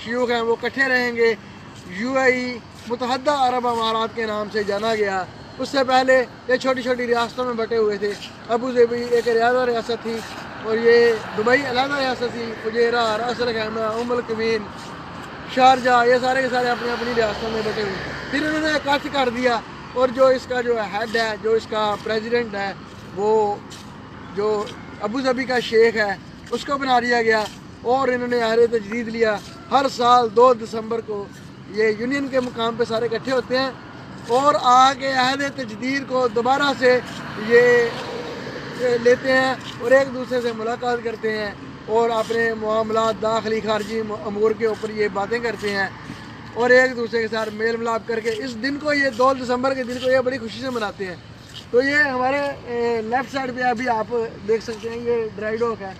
شیوخ ہیں وہ اکٹھے رہیں گے. UAE متحدہ عرب امارات کے نام سے جانا گیا. اس سے پہلے یہ چھوٹی چھوٹی ریاستوں میں بٹے ہوئے تھے. ابو ظبی ایک علیحدہ ریاست تھی اور یہ دبئی علیحدہ ریاست تھی. فجیرہ، راس الخیمہ، ام القوین، شارجہ، یہ سارے کے سارے اپنی اپنی ریاستوں میں بٹے ہوئے. پھر انہوں نے اکٹھ کر دیا اور جو اس کا جو ہیڈ ہے، جو اس کا پریزیڈنٹ ہے، وہ جو ابو ظبی کا شیخ ہے اس کو بنا دیا گیا. اور انہوں نے عہد تجدید لیا. ہر سال 2 دسمبر کو یہ یونین کے مقام پہ سارے اکٹھے ہوتے ہیں اور آگے عہد تجدید کو دوبارہ سے یہ لیتے ہیں اور ایک دوسرے سے ملاقات کرتے ہیں اور اپنے معاملات داخلی خارجی امور کے اوپر یہ باتیں کرتے ہیں اور ایک دوسرے کے ساتھ میل ملاپ کر کے اس دن کو، یہ 2 دسمبر کے دن کو یہ بڑی خوشی سے مناتے ہیں. تو یہ ہمارے لیفٹ سائڈ پہ ابھی آپ دیکھ سکتے ہیں یہ ڈرائی ڈاک ہے.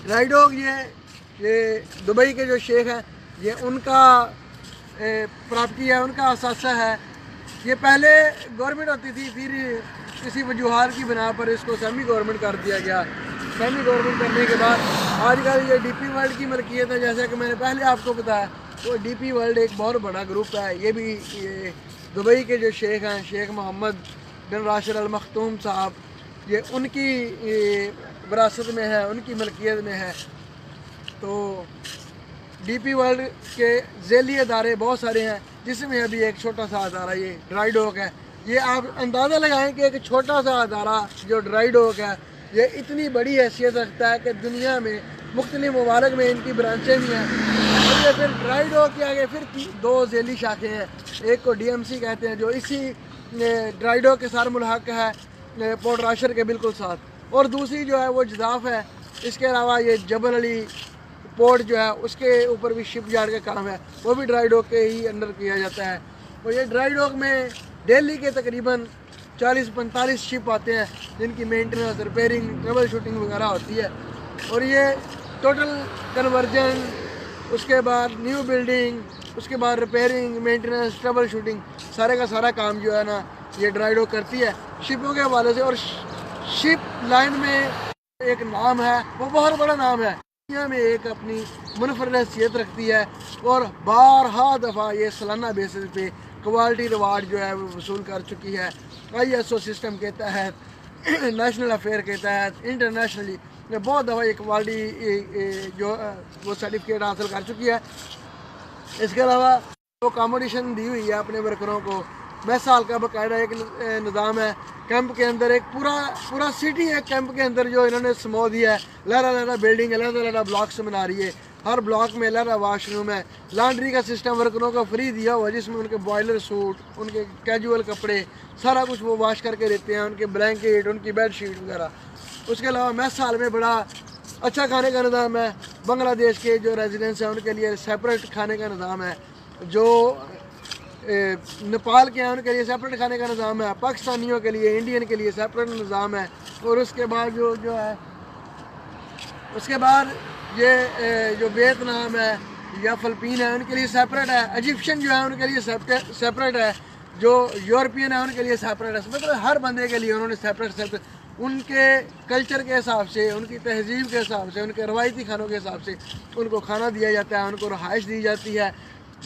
ڈرائی ڈاک یہ دبئی کے جو شیخ ہیں یہ ان کا پراپرٹی ہے، ان کا اثاثہ ہے. یہ پہلے گورنمنٹ ہوتی تھی، پھر کسی وجوہات کی بنا پر اس کو سیمی گورنمنٹ کر دیا گیا. سیمی گورنمنٹ کرنے کے بعد آج کل یہ ڈی پی ورلڈ کی ملکیت ہے. جیسا کہ میں نے پہلے آپ کو بتایا تو ڈی پی ورلڈ ایک بہت بڑا گروپ ہے. یہ بھی دبئی کے جو شیخ ہیں، شیخ محمد بن راشد ال مختوم صاحب، یہ ان کی وراثت میں ہے، ان کی ملکیت میں ہے. تو ڈی پی ورلڈ کے ذیلی ادارے بہت سارے ہیں، جس میں ابھی ایک چھوٹا سا ادارہ یہ ڈرائی ڈاک ہے. یہ آپ اندازہ لگائیں کہ ایک چھوٹا سا ادارہ جو ڈرائی ڈاک ہے یہ اتنی بڑی حیثیت رکھتا ہے کہ دنیا میں مختلف ممالک میں ان کی برانچیں بھی ہیں. اور یہ پھر ڈرائی ڈاک کے آگے پھر 2 ذیلی شاخیں ہیں. ایک کو DMC کہتے ہیں جو اسی ڈرائی ڈاک کے ساتھ ملحق ہے، پورٹ راشر کے بالکل ساتھ. اور دوسری جو ہے وہ جداف ہے. اس کے علاوہ یہ جبل علی پورٹ جو ہے اس کے اوپر بھی شپ یارڈ کا کام ہے، وہ بھی ڈرائی ڈاک کے ہی انڈر کیا جاتا ہے. اور یہ ڈرائی ڈاک میں ڈیلی کے تقریباً 40-45 شپ آتے ہیں جن کی مینٹننس، ریپیئرنگ، ٹربل شوٹنگ وغیرہ ہوتی ہے. اور یہ ٹوٹل کنورژن، اس کے بعد نیو بلڈنگ، اس کے بعد ریپیئرنگ، مینٹننس، ٹربل شوٹنگ، سارے کا سارا کام جو ہے نا یہ ڈرائی ڈاک کرتی ہے شپوں کے حوالے سے. اور شپ لائن میں ایک نام ہے، وہ بہت بڑا نام ہے، دنیا میں ایک اپنی منفرد حیثیت رکھتی ہے اور بارہا دفعہ یہ سالانہ بیسس پہ کوالٹی ریوارڈ جو ہے وہ وصول کر چکی ہے. ISO سسٹم کے تحت، نیشنل افیئر کے تحت، انٹرنیشنلی بہت دفعہ یہ کوالٹی جو وہ سرٹیفکیٹ حاصل کر چکی ہے. اس کے علاوہ وہ اکاموڈیشن دی ہوئی ہے اپنے ورکروں کو. 10 سال کا باقاعدہ ایک نظام ہے. کیمپ کے اندر ایک پورا سٹی ہے کیمپ کے اندر جو انہوں نے سمو دیا ہے. لہرا بلڈنگ علیحدہ بلاک سے بنا رہی ہے. ہر بلاک میں علیحدہ واش روم ہے. لانڈری کا سسٹم ورکروں کو فری دیا ہوا ہے، جس میں ان کے بوائلر سوٹ، ان کے کیجول کپڑے، سارا کچھ وہ واش کر کے دیتے ہیں، ان کے بلینکٹ، ان کی بیڈ شیٹ وغیرہ. اس کے علاوہ 10 سال میں بڑا اچھا کھانے کا نظام ہے. بنگلہ دیش کے جو ریزیڈنٹس ہیں ان کے لیے سیپریٹ کھانے کا نظام ہے. جو نیپال کے ہیں ان کے لیے سیپریٹ کھانے کا نظام ہے. پاکستانیوں کے لیے، انڈین کے لیے سیپریٹ نظام ہے. اور اس کے بعد جو ہے اس کے بعد یہ جو ویتنام ہے یا فلپین ہے ان کے لیے سیپریٹ ہے. ایجپشن جو ہے ان کے لیے سیپریٹ ہے. جو یورپین ہے ان کے لیے سیپریٹ ہے. مطلب ہر بندے کے لیے انہوں نے سیپریٹ ان کے کلچر کے حساب سے، ان کی تہذیب کے حساب سے، ان کے روایتی کھانوں کے حساب سے ان کو کھانا دیا جاتا ہے، ان کو رہائش دی جاتی ہے.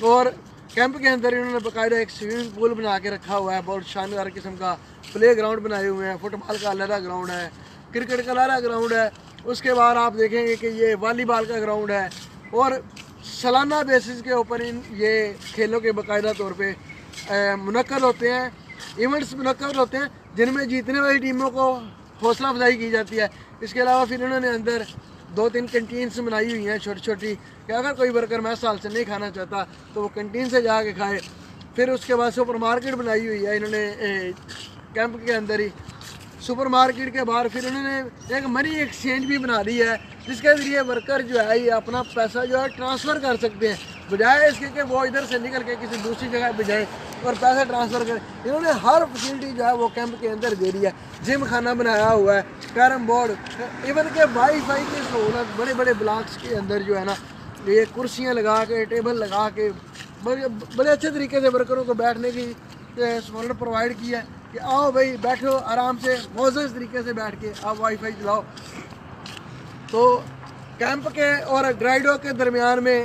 اور کیمپ کے اندر انہوں نے باقاعدہ ایک سوئمنگ پول بنا کے رکھا ہوا ہے، بہت شاندار قسم کا. پلے گراؤنڈ بنائے ہوئے ہیں. فٹ بال کا علیحدہ گراؤنڈ ہے، کرکٹ کا علیحدہ گراؤنڈ ہے. اس کے بعد آپ دیکھیں گے کہ یہ والی بال کا گراؤنڈ ہے. اور سالانہ بیسس کے اوپر یہ کھیلوں کے باقاعدہ طور پہ منعقد ہوتے ہیں، ایونٹس منعقد ہوتے ہیں جن میں جیتنے والی ٹیموں کو حوصلہ افزائی کی جاتی ہے. اس کے علاوہ پھر انہوں نے اندر 2-3 کنٹینس بنائی ہوئی ہیں چھوٹی چھوٹی، کہ اگر کوئی ورکر 10 سال سے نہیں کھانا چاہتا تو وہ کنٹین سے جا کے کھائے. پھر اس کے بعد سپر مارکیٹ بنائی ہوئی ہے انہوں نے کیمپ کے اندر ہی. سپر مارکیٹ کے باہر پھر انہوں نے ایک منی ایکسچینج بھی بنا دی ہے، جس کے ذریعے ورکر جو ہے یہ اپنا پیسہ جو ہے ٹرانسفر کر سکتے ہیں، بجائے اس کے کہ وہ ادھر سے نکل کے کسی دوسری جگہ پہ جائیں اور پیسہ ٹرانسفر کریں. انہوں نے ہر فیسلٹی جو ہے وہ کیمپ کے اندر دے دی ہے. جم خانہ بنایا ہوا ہے، کیرم بورڈ، ایون کہ وائی فائی کی سہولت بڑے بڑے بلاکس کے اندر جو ہے نا یہ کرسیاں لگا کے، ٹیبل لگا کے بڑے اچھے طریقے سے ورکروں کو بیٹھنے کی سہولت پرووائڈ کی ہے کہ آؤ بھائی بیٹھو آرام سے، معزز طریقے سے بیٹھ کے آپ وائی فائی چلاؤ. تو کیمپ کے اور ڈرائی ڈاک کے درمیان میں